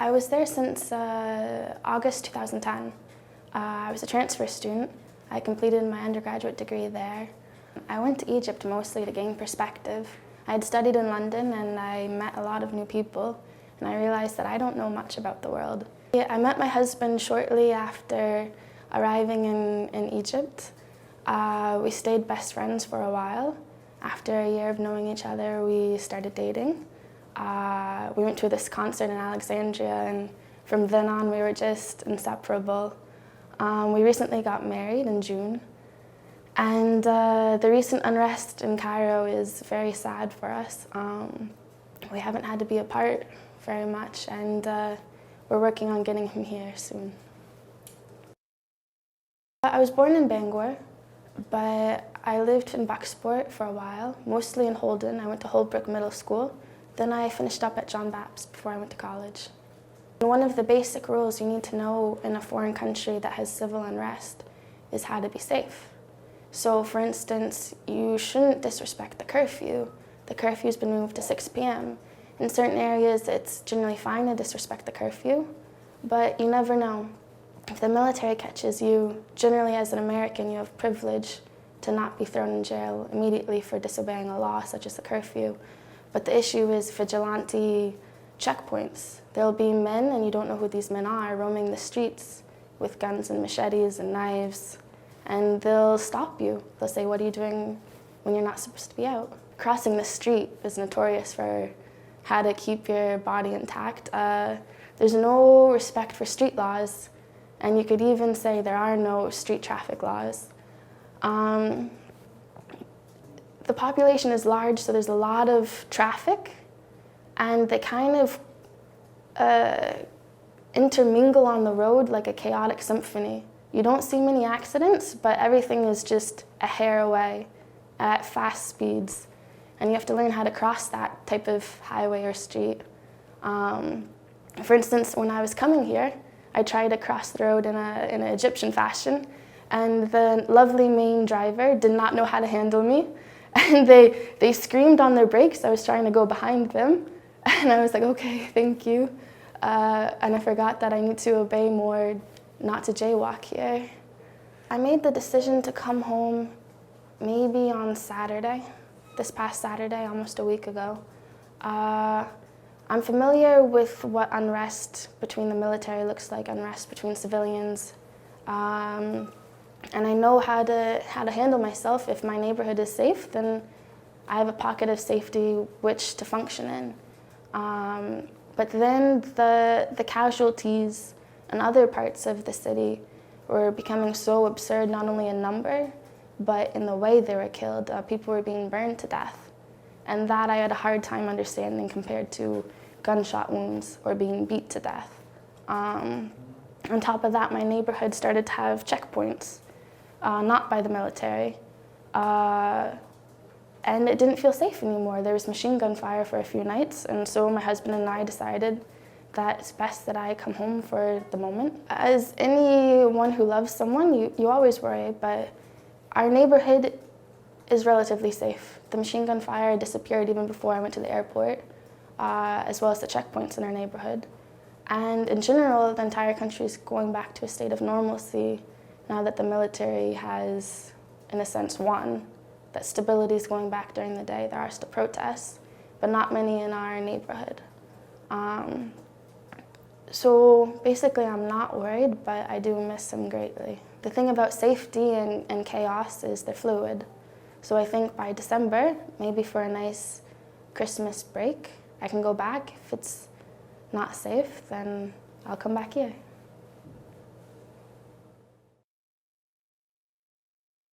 I was there since August 2010. I was a transfer student. I completed my undergraduate degree there. I went to Egypt mostly to gain perspective. I had studied in London and I met a lot of new people, and I realized that I don't know much about the world. I met my husband shortly after arriving in Egypt. We stayed best friends for a while. After a year of knowing each other, we started dating. We went to this concert in Alexandria, and from then on we were just inseparable. We recently got married in June, and the recent unrest in Cairo is very sad for us. We haven't had to be apart very much, and we're working on getting him here soon. I was born in Bangor, but I lived in Bucksport for a while, mostly in Holden. I went to Holbrook Middle School. Then I finished up at John Bapst before I went to college. One of the basic rules you need to know in a foreign country that has civil unrest is how to be safe. So for instance, you shouldn't disrespect the curfew. The curfew's been moved to 6 p.m. In certain areas, it's generally fine to disrespect the curfew, but you never know. If the military catches you, generally as an American, you have privilege to not be thrown in jail immediately for disobeying a law such as the curfew. But the issue is vigilante checkpoints. There'll be men, and you don't know who these men are, roaming the streets with guns and machetes and knives, and they'll stop you. They'll say, "What are you doing when you're not supposed to be out?" Crossing the street is notorious for how to keep your body intact. There's no respect for street laws, and you could even say there are no street traffic laws. The population is large, so there's a lot of traffic, and they kind of intermingle on the road like a chaotic symphony. You don't see many accidents, but everything is just a hair away at fast speeds, and you have to learn how to cross that type of highway or street. For instance, when I was coming here, I tried to cross the road in an Egyptian fashion, and the lovely Maine driver did not know how to handle me. And they screamed on their brakes. I was trying to go behind them, and I was like, okay, thank you. And I forgot that I need to obey more, not to jaywalk here. I made the decision to come home maybe on Saturday, this past Saturday, almost a week ago. I'm familiar with what unrest between the military looks like, unrest between civilians. And I know how to handle myself. If my neighborhood is safe, then I have a pocket of safety which to function in. But then the casualties in other parts of the city were becoming so absurd, not only in number, but in the way they were killed. People were being burned to death. And that I had a hard time understanding compared to gunshot wounds or being beat to death. On top of that, my neighborhood started to have checkpoints. Not by the military, and it didn't feel safe anymore. There was machine gun fire for a few nights, and so my husband and I decided that it's best that I come home for the moment. As anyone who loves someone, you always worry, but our neighborhood is relatively safe. The machine gun fire disappeared even before I went to the airport, as well as the checkpoints in our neighborhood. And in general, the entire country is going back to a state of normalcy now that the military has, in a sense, won. That stability is going back during the day. There are still protests, but not many in our neighborhood. So basically, I'm not worried, but I do miss him greatly. The thing about safety and chaos is they're fluid. So I think by December, maybe for a nice Christmas break, I can go back. If it's not safe, then I'll come back here.